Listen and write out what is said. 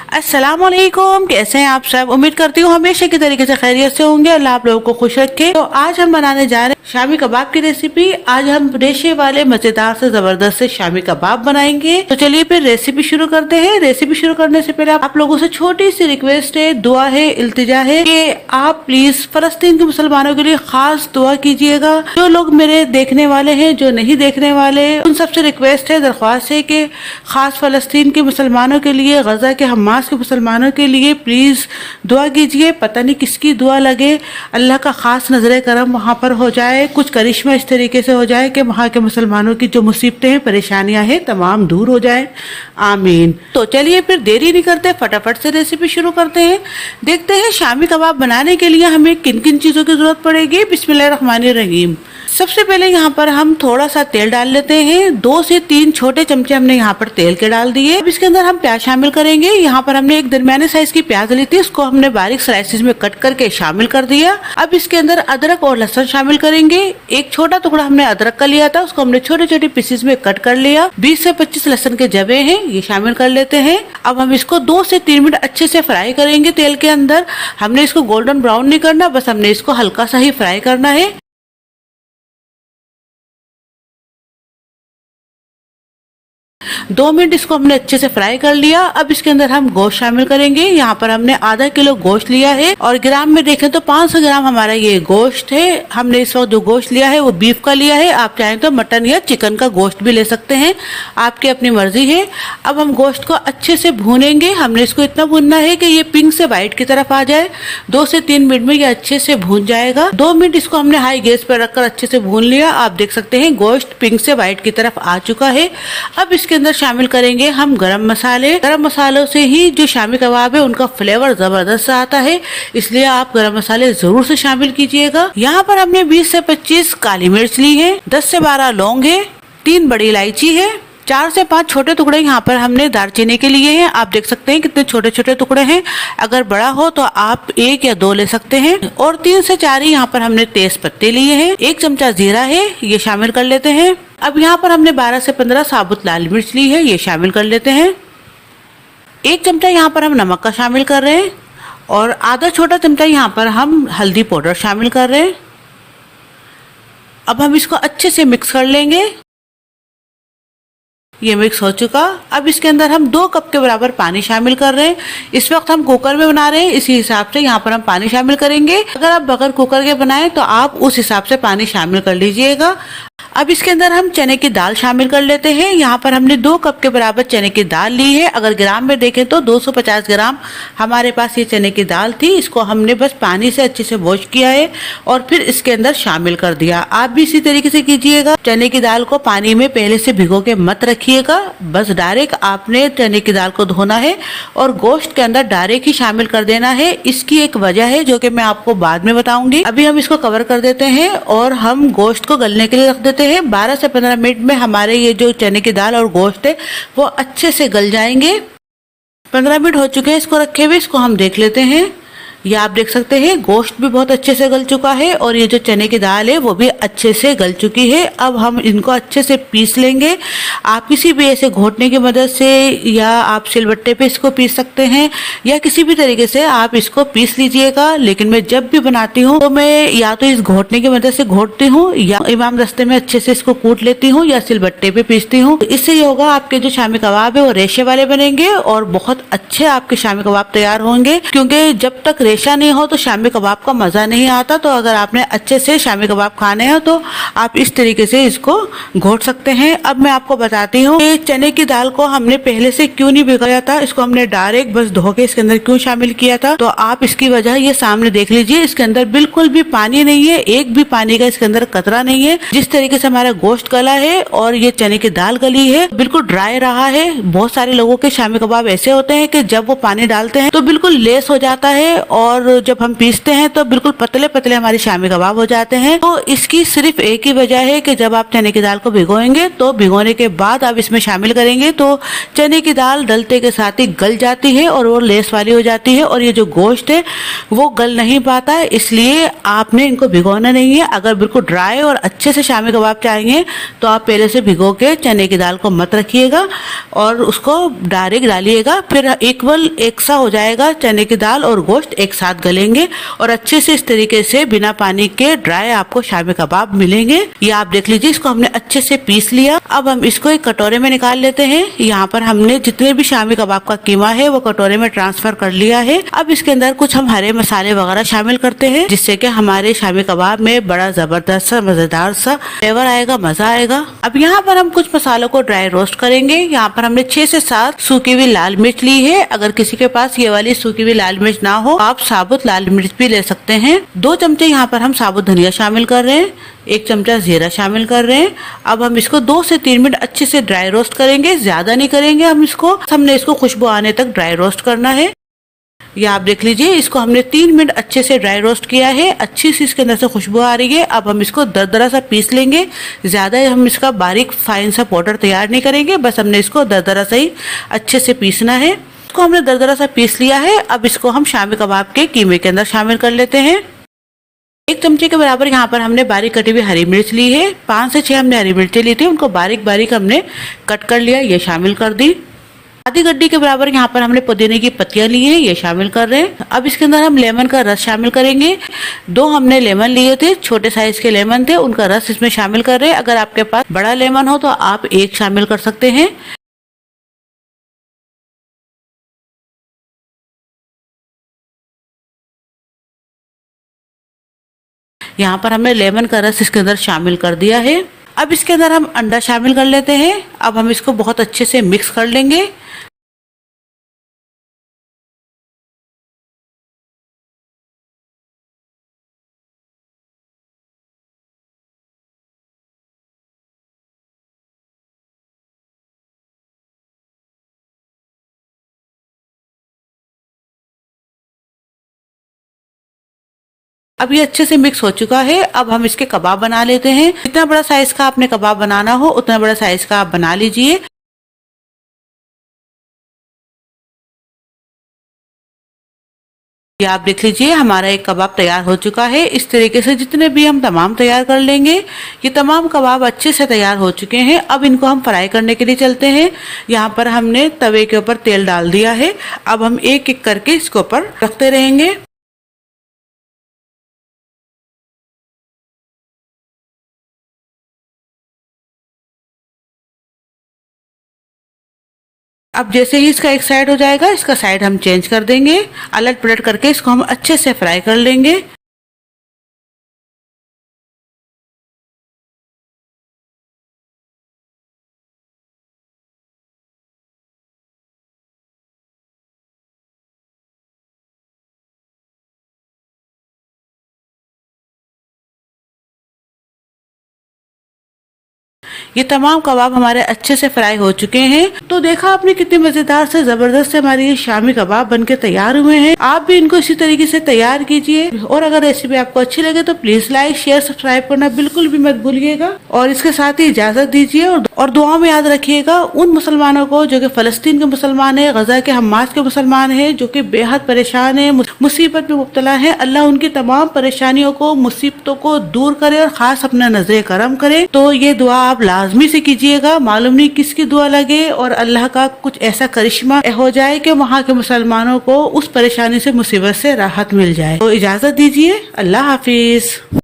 अस्सलाम वालेकुम, कैसे हैं आप सब। उम्मीद करती हूँ हमेशा की तरीके से खैरियत से होंगे। अल्लाह आप लोगों को खुश रखे। तो आज हम बनाने जा रहे हैं शामी कबाब की रेसिपी। आज हम रेशे वाले मजेदार से जबरदस्त से शामी कबाब बनाएंगे। तो चलिए फिर रेसिपी शुरू करते हैं। रेसिपी शुरू करने से पहले आप लोगों से छोटी सी रिक्वेस्ट है, दुआ है, इल्तिजा है कि आप प्लीज फलस्तीन के मुसलमानों के लिए खास दुआ कीजिएगा। जो लोग मेरे देखने वाले हैं, जो नहीं देखने वाले, उन सबसे रिक्वेस्ट है, दरख्वास्त है कि खास फलस्तीन के मुसलमानों के लिए, गजा के हमास के मुसलमानों के लिए प्लीज दुआ कीजिए। पता नहीं किसकी दुआ लगे, अल्लाह का खास नजर करम वहाँ पर हो जाए, कुछ करिश्मा इस तरीके से हो जाए कि वहाँ के मुसलमानों की जो मुसीबतें हैं, परेशानियां हैं, तमाम दूर हो जाए। आमीन। तो चलिए फिर देरी नहीं करते, फटाफट से रेसिपी शुरू करते हैं। देखते हैं शामी कबाब बनाने के लिए हमें किन किन चीजों की जरूरत पड़ेगी। बिस्मिल्लाहिर्रहमानिर्रहीम। सबसे पहले यहाँ पर हम थोड़ा सा तेल डाल लेते हैं। 2 से 3 छोटे चमचे हमने यहाँ पर तेल के डाल दिए। अब इसके अंदर हम प्याज शामिल करेंगे। यहाँ पर हमने एक दरमियाने साइज की प्याज ली थी, उसको हमने बारीक स्लाइसेस में कट करके शामिल कर दिया। अब इसके अंदर अदरक और लहसुन शामिल करेंगे। एक छोटा टुकड़ा हमने अदरक का लिया था, उसको हमने छोटे छोटे पीसेस में कट कर लिया। 20 से 25 लहसुन के जबे हैं, ये शामिल कर लेते हैं। अब हम इसको 2 से 3 मिनट अच्छे से फ्राई करेंगे तेल के अंदर। हमने इसको गोल्डन ब्राउन नहीं करना, बस हमने इसको हल्का सा ही फ्राई करना है। 2 मिनट इसको हमने अच्छे से फ्राई कर लिया। अब इसके अंदर हम गोश्त शामिल करेंगे। यहाँ पर हमने आधा किलो गोश्त लिया है और ग्राम में देखें तो 500 ग्राम हमारा ये गोश्त है। हमने इस वक्त जो गोश्त लिया है वो बीफ का लिया है। आप चाहें तो मटन या चिकन का गोश्त भी ले सकते हैं, आपकी अपनी मर्जी है। अब हम गोश्त को अच्छे से भूनेंगे। हमने इसको इतना भूनना है कि ये पिंक से व्हाइट की तरफ आ जाए। 2 से 3 मिनट में ये अच्छे से भून जाएगा। 2 मिनट इसको हमने हाई गैस पर रखकर अच्छे से भून लिया। आप देख सकते हैं गोश्त पिंक से व्हाइट की तरफ आ चुका है। अब इसके अंदर शामिल करेंगे हम गरम मसाले। गरम मसालों से ही जो शामी कबाब है उनका फ्लेवर जबरदस्त आता है, इसलिए आप गरम मसाले जरूर से शामिल कीजिएगा। यहाँ पर हमने 20 से 25 काली मिर्च ली है, 10 से 12 लौंग है, 3 बड़ी इलायची है, 4 से 5 छोटे टुकड़े यहाँ पर हमने दालचीनी के लिए हैं। आप देख सकते हैं कितने छोटे छोटे टुकड़े हैं। अगर बड़ा हो तो आप 1 या 2 ले सकते हैं। और 3 से 4 ही यहाँ पर हमने तेज पत्ते लिए हैं। 1 चमचा जीरा है, ये शामिल कर लेते हैं। अब यहाँ पर हमने 12 से 15 साबुत लाल मिर्च ली है, ये शामिल कर लेते हैं। 1 चमचा यहाँ पर हम नमक का शामिल कर रहे हैं और आधा छोटा चमचा यहाँ पर हम हल्दी पाउडर शामिल कर रहे हैं। अब हम इसको अच्छे से मिक्स कर लेंगे। ये मिक्स हो चुका। अब इसके अंदर हम 2 कप के बराबर पानी शामिल कर रहे हैं। इस वक्त हम कुकर में बना रहे हैं, इसी हिसाब से यहाँ पर हम पानी शामिल करेंगे। अगर आप बगैर कुकर के बनाएं तो आप उस हिसाब से पानी शामिल कर लीजिएगा। अब इसके अंदर हम चने की दाल शामिल कर लेते हैं। यहाँ पर हमने 2 कप के बराबर चने की दाल ली है। अगर ग्राम में देखें तो 250 ग्राम हमारे पास ये चने की दाल थी। इसको हमने बस पानी से अच्छे से वॉश किया है और फिर इसके अंदर शामिल कर दिया। आप भी इसी तरीके से कीजिएगा। चने की दाल को पानी में पहले से भिगो के मत रखिएगा, बस डायरेक्ट आपने चने की दाल को धोना है और गोश्त के अंदर डायरेक्ट ही शामिल कर देना है। इसकी एक वजह है जो कि मैं आपको बाद में बताऊंगी। अभी हम इसको कवर कर देते हैं और हम गोश्त को गलने के लिए रख देते हैं। 12 से 15 मिनट में हमारे ये जो चने की दाल और गोश्त है वो अच्छे से गल जाएंगे। 15 मिनट हो चुके हैं इसको रखे हुए। इसको हम देख लेते हैं। ये आप देख सकते हैं गोश्त भी बहुत अच्छे से गल चुका है और ये जो चने की दाल है वो भी अच्छे से गल चुकी है। अब हम इनको अच्छे से पीस लेंगे। आप किसी भी ऐसे घोटने की मदद से या आप सिलबट्टे पे इसको पीस सकते हैं या किसी भी तरीके से आप इसको पीस लीजिएगा। लेकिन मैं जब भी बनाती हूँ तो मैं या तो इस घोटने की मदद से घोटती हूँ या इमाम दस्ते में अच्छे से इसको कूट लेती हूँ या सिलबट्टे पे पीसती हूँ। इससे ये होगा आपके जो शामी कबाब है वो रेशे वाले बनेंगे और बहुत अच्छे आपके शामी कबाब तैयार होंगे। क्योंकि जब तक रेशा नहीं हो तो शामी कबाब का मजा नहीं आता। तो अगर आपने अच्छे से शामी कबाब खाने हैं तो आप इस तरीके से इसको घोट सकते हैं। अब मैं आपको बताती हूँ कि चने की दाल को हमने पहले से क्यों नहीं भिगोया था, इसको हमने डायरेक्ट बस धो के इसके अंदर क्यों शामिल किया था। तो आप इसकी वजह ये सामने देख लीजिए। इसके अंदर बिल्कुल भी पानी नहीं है, एक भी पानी का इसके अंदर कतरा नहीं है। जिस तरीके से हमारा गोश्त गला है और ये चने की दाल गली है बिल्कुल ड्राई रहा है। बहुत सारे लोगों के शामी कबाब ऐसे होते हैं कि जब वो पानी डालते हैं तो बिल्कुल लेस हो जाता है और जब हम पीसते हैं तो बिल्कुल पतले पतले हमारे शामी कबाब हो जाते हैं। तो इसकी सिर्फ एक ही वजह है कि जब आप चने की दाल को भिगोएंगे तो भिगोने के बाद आप इसमें शामिल करेंगे तो चने की दाल डलते के साथ ही गल जाती है और वो लेस वाली हो जाती है, और ये जो गोश्त है वो गल नहीं पाता है, इसलिए आपने इनको भिगोना नहीं है। अगर बिल्कुल ड्राई और अच्छे से शामी कबाब चाहेंगे तो आप पहले से भिगो के चने की दाल को मत रखिएगा और उसको डायरेक्ट डालिएगा, फिर इक्वल एक सा हो जाएगा, चने की दाल और गोश्त एक साथ गलेंगे और अच्छे से इस तरीके से बिना पानी के ड्राई आपको शामी कबाब मिलेंगे। ये आप देख लीजिए, इसको हमने अच्छे से पीस लिया। अब हम इसको एक कटोरे में निकाल लेते हैं। यहाँ पर हमने जितने भी शामी कबाब का कीमा है वो कटोरे में ट्रांसफर कर लिया है। अब इसके अंदर कुछ हम हरे मसाले वगैरह शामिल करते हैं, जिससे कि हमारे शामी कबाब में बड़ा जबरदस्त सा मजेदार सा फ्लेवर आएगा, मजा आएगा। अब यहाँ पर हम कुछ मसालों को ड्राई रोस्ट करेंगे। यहाँ पर हमने 6 से 7 सूखी हुई लाल मिर्च ली है। अगर किसी के पास ये वाली सूखी हुई लाल मिर्च ना हो, आप साबुत लाल मिर्च भी ले सकते हैं। 2 चमचे यहाँ पर हम साबुत धनिया शामिल कर रहे हैं, 1 चमचा जीरा शामिल कर रहे हैं। अब हम इसको 2 से 3 मिनट अच्छे से ड्राई रोस्ट करेंगे, ज्यादा नहीं करेंगे हमने इसको खुशबू आने तक ड्राई रोस्ट करना है। ये आप देख लीजिए, इसको हमने 3 मिनट अच्छे से ड्राई रोस्ट किया है, अच्छी सी इसके अंदर से खुशबू आ रही है। अब हम इसको दरदरा सा पीस लेंगे, ज्यादा हम इसका बारीक फाइन सा पाउडर तैयार नहीं करेंगे, बस हमने इसको दरदरा से ही अच्छे से पीसना है। इसको हमने दरदरा सा पीस लिया है। अब इसको हम शामी कबाब के कीमे के अंदर शामिल कर लेते हैं। 1 चमचे के बराबर यहाँ पर हमने बारीक कटी हुई हरी मिर्च ली है, 5 से 6 हमने हरी मिर्चें ली थी, उनको बारीक बारीक हमने कट कर लिया, ये शामिल कर दी। आधी गड्डी के बराबर यहाँ पर हमने पुदीने की पत्तियां ली है, ये शामिल कर रहे हैं। अब इसके अंदर हम लेमन का रस शामिल करेंगे। 2 हमने लेमन लिए थे, छोटे साइज के लेमन थे, उनका रस इसमें शामिल कर रहे हैं। अगर आपके पास बड़ा लेमन हो तो आप 1 शामिल कर सकते हैं। यहाँ पर हमने लेमन का रस इसके अंदर शामिल कर दिया है। अब इसके अंदर हम अंडा शामिल कर लेते हैं। अब हम इसको बहुत अच्छे से मिक्स कर लेंगे। अब ये अच्छे से मिक्स हो चुका है। अब हम इसके कबाब बना लेते हैं। जितना बड़ा साइज का आपने कबाब बनाना हो उतना बड़ा साइज का आप बना लीजिए। ये आप देख लीजिए, हमारा एक कबाब तैयार हो चुका है। इस तरीके से जितने भी हम तमाम तैयार कर लेंगे। ये तमाम कबाब अच्छे से तैयार हो चुके हैं। अब इनको हम फ्राई करने के लिए चलते हैं। यहाँ पर हमने तवे के ऊपर तेल डाल दिया है। अब हम एक एक करके इसके ऊपर रखते रहेंगे। अब जैसे ही इसका एक साइड हो जाएगा, इसका साइड हम चेंज कर देंगे, अलट पलट करके इसको हम अच्छे से फ्राई कर लेंगे। ये तमाम कबाब हमारे अच्छे से फ्राई हो चुके हैं। तो देखा आपने कितने मजेदार से जबरदस्त से हमारे ये शामी कबाब बनके तैयार हुए हैं। आप भी इनको इसी तरीके से तैयार कीजिए। और अगर रेसिपी आपको अच्छी लगे तो प्लीज लाइक शेयर सब्सक्राइब करना बिल्कुल भी मत भूलिएगा। और इसके साथ ही इजाजत दीजिए और दुआ में याद रखिएगा उन मुसलमानों को जो कि फलस्तीन के मुसलमान है, गजा के हमास के मुसलमान है, जो कि बेहद परेशान है, मुसीबत में मुब्तला है। अल्लाह उनकी तमाम परेशानियों को, मुसीबतों को दूर करे और खास अपना नजर करम करे। तो ये दुआ आप लाजमी से कीजिएगा। मालूम नहीं किसकी दुआ लगे और अल्लाह का कुछ ऐसा करिश्मा हो जाए कि वहाँ के मुसलमानों को उस परेशानी से, मुसीबत से राहत मिल जाए। तो इजाजत दीजिए। अल्लाह हाफिज।